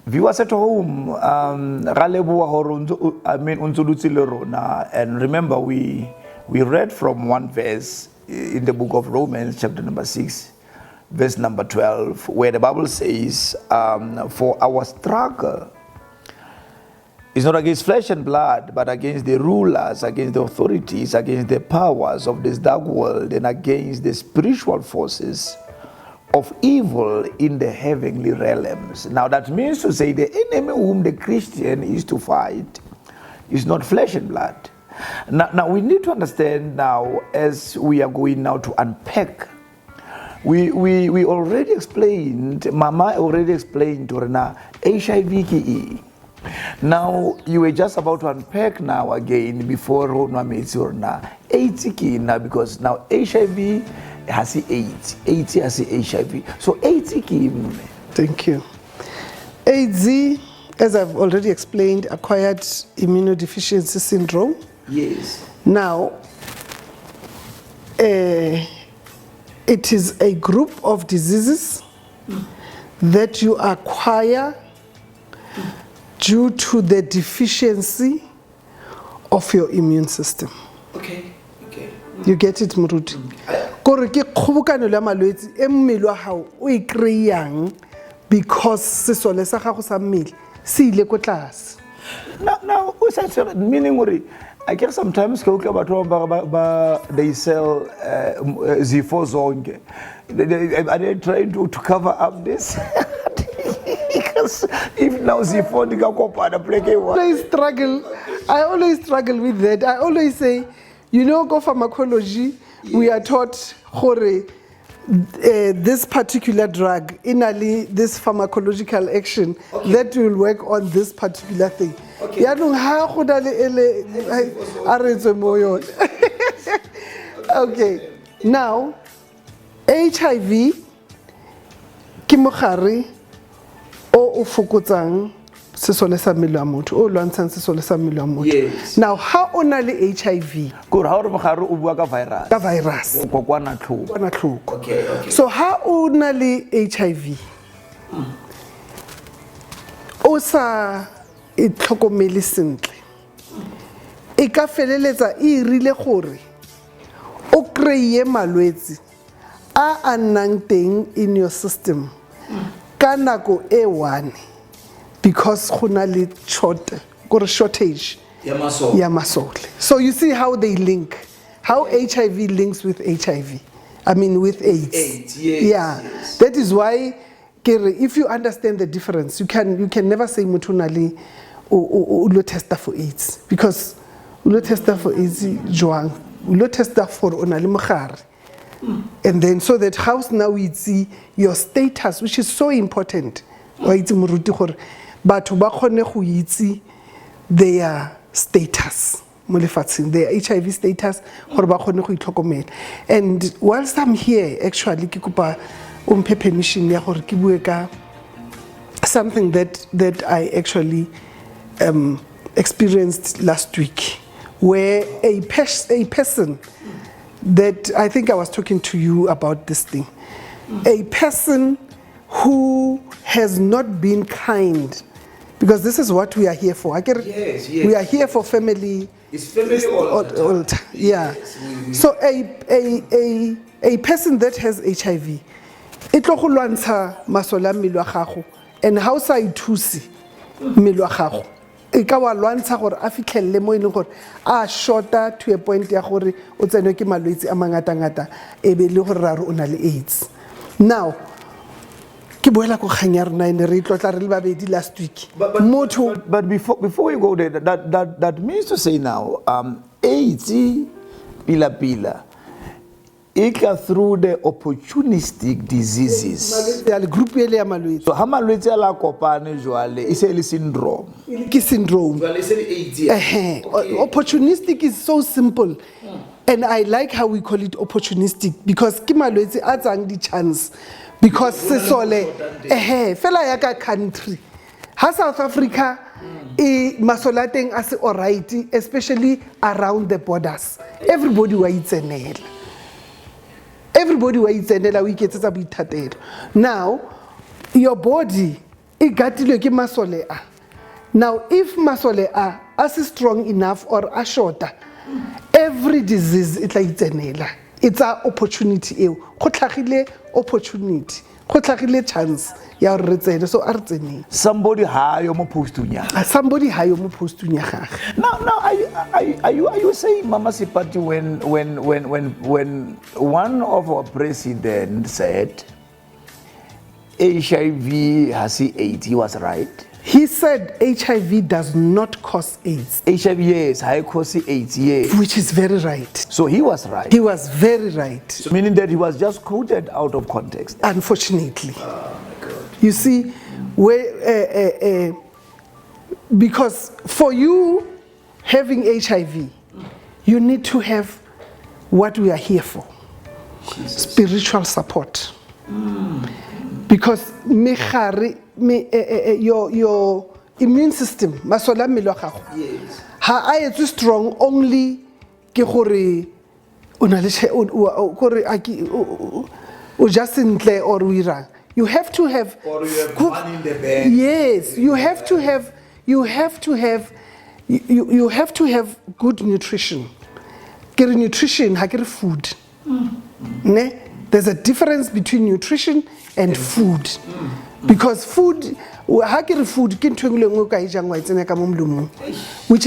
Viewers at home, and remember we read from one verse in the book of Romans, chapter number 6, verse number 12, where the Bible says, for our struggle is not against flesh and blood, but against the rulers, against the authorities, against the powers of this dark world, and against the spiritual forces of evil in the heavenly realms. Now that means to say the enemy whom the Christian is to fight is not flesh and blood. Now we need to understand now, as we are going now to unpack, we already explained, Mama already explained to Rena, HIV ki. Now you were just about to unpack now again before AIDS ki now, because now HIV has AIDS has HIV. So AIDS ki. Thank you. AIDS, as I've already explained, acquired immunodeficiency syndrome. Yes. Now, it is a group of diseases that you acquire due to the deficiency of your immune system. Okay. You get it, Muruti? Kore ke kgobokano le malwetse e mmele wa hao o e kreyang because sesole sa gago sa mmele se ile ko tlase. Now who says meaning I guess sometimes they sell Z4 zonke. Are they trying to cover up this? Because if now Z4 I always struggle with that. I always say, go pharmacology, we are taught this particular drug, this pharmacological action that will work on this particular thing. Okay. Okay. Now, HIV ke mogare o fokotsang sesole sa mmele wa motho o lwantshang sesole sa mmele wa motho. Yes. Now ha o na le HIV go ra hore mogare o bua ka virus. Ka virus. Go kwana tlhoko. Okay. So ha o na le HIV o sa e tlhokomele sentle e ka feleletsa e rile gore o kreye malwetse a annang teng in your system ka nako e one because go na le shortage ya masole. So you see how they link, how HIV links with HIV. I mean with AIDS. AIDS, yes, yeah. Yes. That is why if you understand the difference, you can never say mutunali ulo testa for AIDS, because ulo testa for AIDS joang ulo testa for onali mogare. And then so that house now we see your status, which is so important. Wa itse moruti gore batho ba khone go itse their status mo lefatsheng, their HIV status, gore ba khone go itlhokomela. And whilst I'm here, actually ke kopa umphe permission ya gore ke bue ka something that I actually experienced last week, where a person that I think I was talking to you about this thing, a person who has not been kind, because this is what we are here for. Yes. We are here for family. It's family all the time. Yeah. Yes. So a person that has HIV, it tlo go lwantsha masola mmele wa gago, and how sa ithusi mmele wa gago e ka wa lwantsha gore a fitlhelle mo ile gore a shorta to a point ya gore o tsene ke malwetse a mangata e be le gore ra re o na le AIDS. Now ke boela go khanya rena ene re tlotla re le babedi last week. But before we go there, that means to say now AIDS pila through the opportunistic diseases. So how malwetse a la kopane jwale e se le syndrome. Syndrome. Opportunistic is so simple. And I like how we call it opportunistic, because ke malwetse a tsang di chance, because sesole fela ya ka country ha South Africa masola teng a se alright, especially around the borders. Everybody wa itsenela. Everybody wa itsenela o iketsetsa boithatelo. Now your body e gatilwe ke masole a. Now if masole a is strong enough or a shorter, every disease it like itsenela. It's an opportunity e. Go tlhagile opportunity. Go tlhagile chance ya re tsene so a re tsene. Somebody high mo postung ya. Somebody high mo postung ya gagwe. Now are you saying, Mama Seipati, when one of our presidents said HIV has AIDS, he was right? He said HIV does not cause AIDS. HIV, yes, high cause AIDS, yes. Which is very right. So he was right. He was very right. So meaning that he was just quoted out of context. Unfortunately. Oh my God. You see, because for you having HIV, you need to have what we are here for. Jesus. Spiritual support. Because your immune system, masola mmele wa gago, ha a etse strong only ke gore una le gore o just ntle or o irang. You have to have, or you have money in the bank. Yes, you have to have good nutrition. Get nutrition, ha ke food. Ne? There's a difference between nutrition and food. Because food, which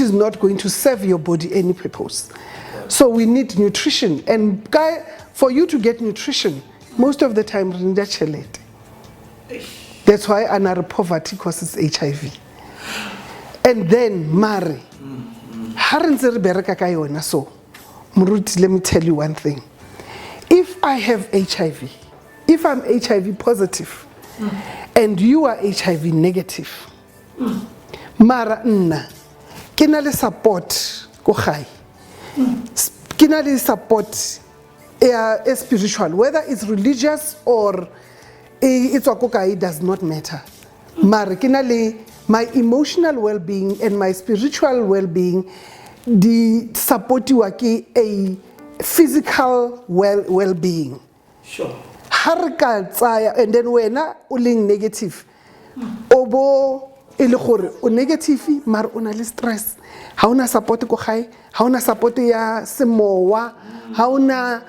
is not going to serve your body any purpose. So we need nutrition. And for you to get nutrition, most of the time, that's why another poverty causes HIV. And then, Mari, so, let me tell you one thing. If I have HIV, if I'm HIV positive, and you are HIV negative, mara nna kena le support ko gai, kena le support spiritual, whether it's religious or it's it does not matter. Mara kena le my emotional well-being and my spiritual well-being, the support you are a physical well-being. Sure. And then when uling negative, obo ile o negative mar una le stress. Ha una support ko gai, ha una support ya semowa, ha una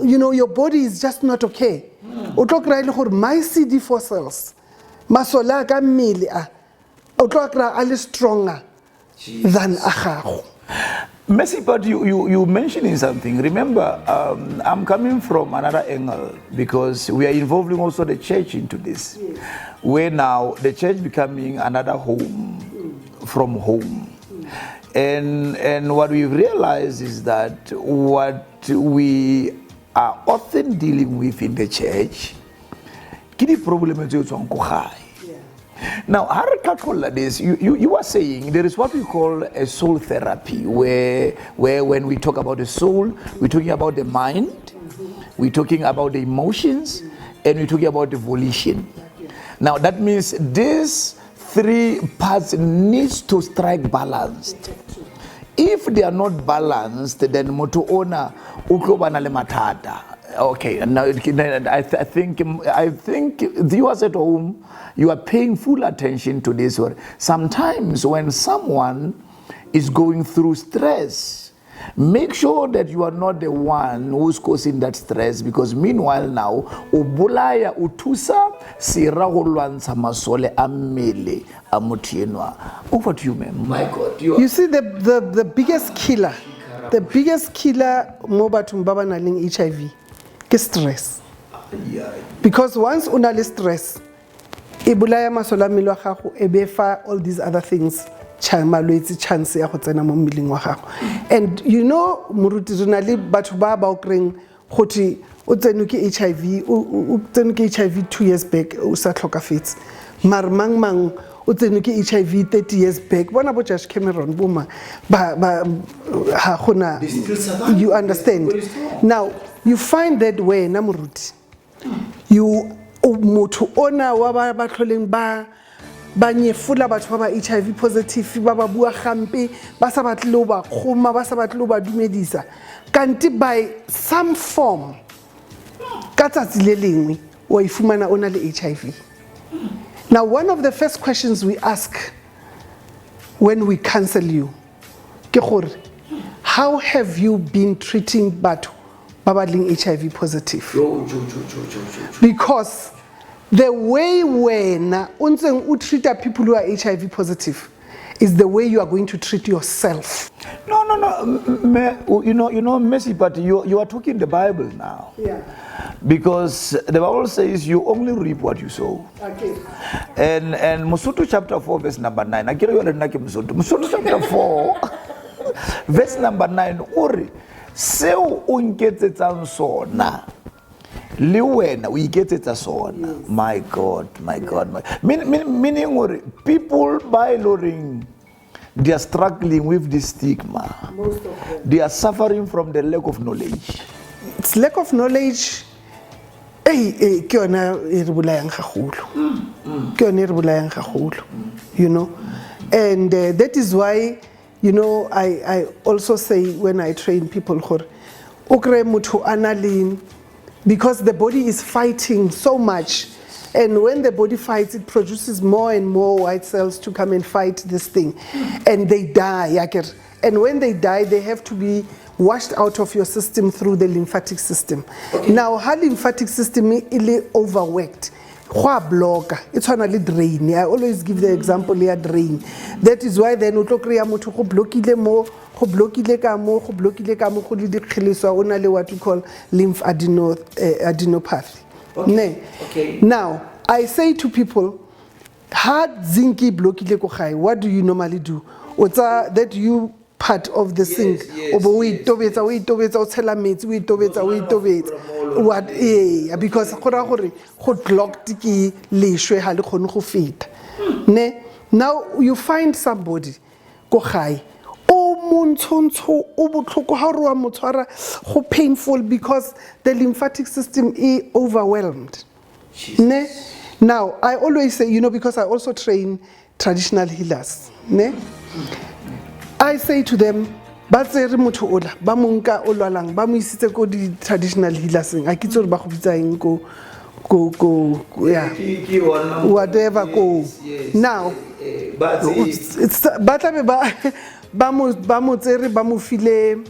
your body is just not okay. O tlo kry ile gore my CD4 cells, masola ka mmele o tlo kry a le stronger than a gago. Ms Seipati, you mentioning something. Remember, I'm coming from another angle because we are involving also the church into this. Yes. Where now the church becoming another home from home. And what we've realized is that what we are often dealing with in the church, kini problem now, this, you were saying there is what we call a soul therapy, where when we talk about the soul, we're talking about the mind, we're talking about the emotions, and we're talking about the volition. Now, that means these three parts needs to strike balanced. If they are not balanced, then moto ona uklobana le matata. Okay, now I think viewers at home, you are paying full attention to this one. Sometimes when someone is going through stress, make sure that you are not the one who's causing that stress, because meanwhile now, ubulaya utusa sirahulwansa masole amele amutienwa. Over to you, ma'am. My God, you see the biggest killer, mobatum baba naling HIV. Stress. Because once unali stress, ibulaya masola mmele wa gago ebefa all these other things chance ya go tsena mo mmeleng wa gago. And you know moruti re na le batho ba o kreng goti o tseno ke HIV, o tseno ke HIV 2 years back o sa tlhokafetse. Mar mang o tseno ke HIV 30 years back. Bona bo Josh Cameron boma ba ha gona. You understand? Now you find that way na moruti, you motho ona wa ba tlholeng ba nyefula batho ba HIV positive ba bua gampe ba sa batle ba khoma ba sa batle ba dumedisa kanti by some form ka tsatsi le lengwe o ifumana ona le HIV. Now, one of the first questions we ask when we counsel you, how have you been treating batho ba ba leng HIV positive? Because the way wena o ntseng o treat people who are HIV positive is the way you are going to treat yourself. No. You know, Ms Seipati, you are talking the Bible now. Yeah. Because the Bible says you only reap what you sow. Okay. And Mosotho chapter 4 verse number 9. I carry you like Mosotho chapter 4 verse number 9. Ori seo o nketsetsang sona le wena o iketsetsa sona. My God. Meaning ori people by loring, they are struggling with this stigma. Most of them. They are suffering from the lack of knowledge. It's lack of knowledge. Ke yona e re bolayang gagolo. Ke yona e re bolayang gagolo. You know, and that is why, you know, I also say when I train people, okre mutho analin, because the body is fighting so much, and when the body fights, it produces more and more white cells to come and fight this thing, and they die. And when they die, they have to be washed out of your system through the lymphatic system. Okay. Now, how lymphatic system is overworked, it's only drain. I always give the example here, drain. That is why then utokriya motho go blockile mo, go blockile ka mo, go blockile ka mo go le dikgeleso ona le what we call lymph adenopathy. Okay. Now, I say to people, hard zinki blockile ko gai, what do you normally do? That you part of the sink. What because go blocked ki leshwe ha le khone go feta. Ne, now you find somebody go gai o montsontsho o botlhoko ha re wa motshwara go painful because the lymphatic system is overwhelmed. Ne, now I always say, you know, because I also train traditional healers, ne, I say to them, batsere motho ola ba monka o lwalang ba mo isitse ko di traditional healers a kitso re ba go bitsa eng ko yeah, whatever go. Now it's ba mo tsere ba mo file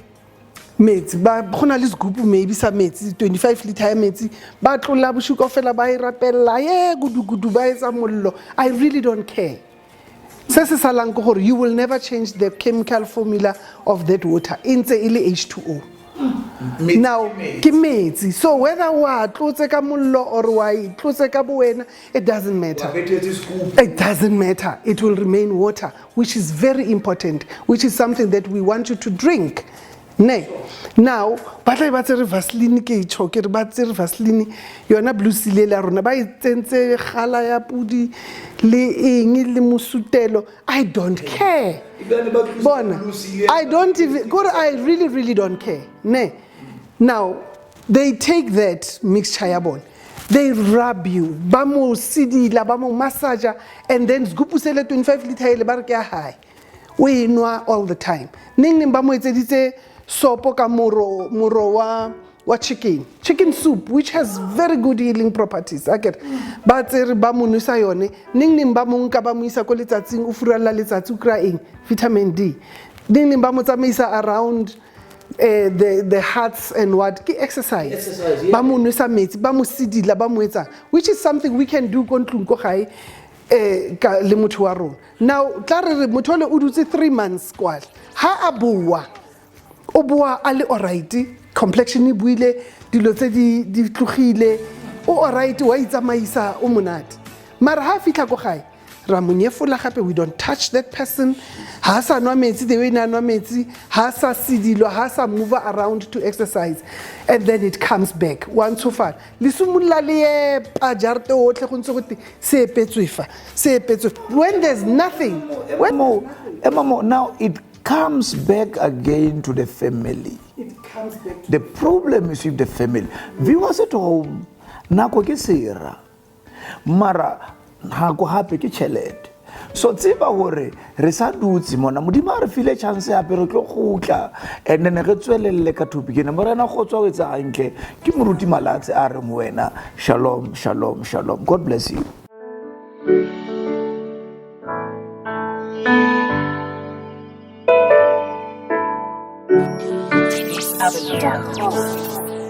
metsi ba gona le scoop maybe sa metsi 25 liter ya metsi ba tlola boshuka fela ba irapella ye gudu ba etsa mollo. I really don't care. You will never change the chemical formula of that water. It's H2O. Now, so whether or it doesn't matter. It doesn't matter. It will remain water, which is very important, which is something that we want you to drink. Now, batla Vaseline ke choke re Vaseline yona blue sile la rona ba itsentse gala ya pudi le eng le musutelo. I don't care. I don't even I really don't care. Now they take that mixture ya bone, they rub you, ba mo sidila ba mo massage, and then sgupusele 25 liter ile ba re ke high. We know all the time. Ning ba mo etseditse sopo ka moro wa chicken soup, which has very good healing properties. But ba mo nusa yone ning ba mo nka ba mo isa ko letsatsing o furalla letsatsi kra eng vitamin D. Ning ba mo tsamaisa around the hearts and what exercise. Ba mo nusa metsi ba mo sidila ba mo etsa, which is something we can do ko ntlung ko gae ka le motho wa rona. Now tla re motho le o dutse 3 months kwala ha abua o bua a le alright, complexion e buile dilo tse di tlogile o alright wa itsamaisa o monate, mara ha fitla go gae ra monyefola gape. We don't touch that person. Ha sa nwa metsi the way na nwa metsi, ha sa sidilo, ha sa move around to exercise, and then it comes back once so far le sumulla le pa jarte otle go ntse go te se epetswe when there's nothing. Now it comes back again to the family. It comes back to the problem is with the family. Viewers at home, nako ke sera mara ha go hape ke chelete. So tseba hore re sa dutse mona modimo re file chance ya pero tlo gutla and then re tswelelle ka topic ena morena go tswa wetsa hantle ke moruti Malatse a re mo wena. Shalom. God bless you. Avenue.com.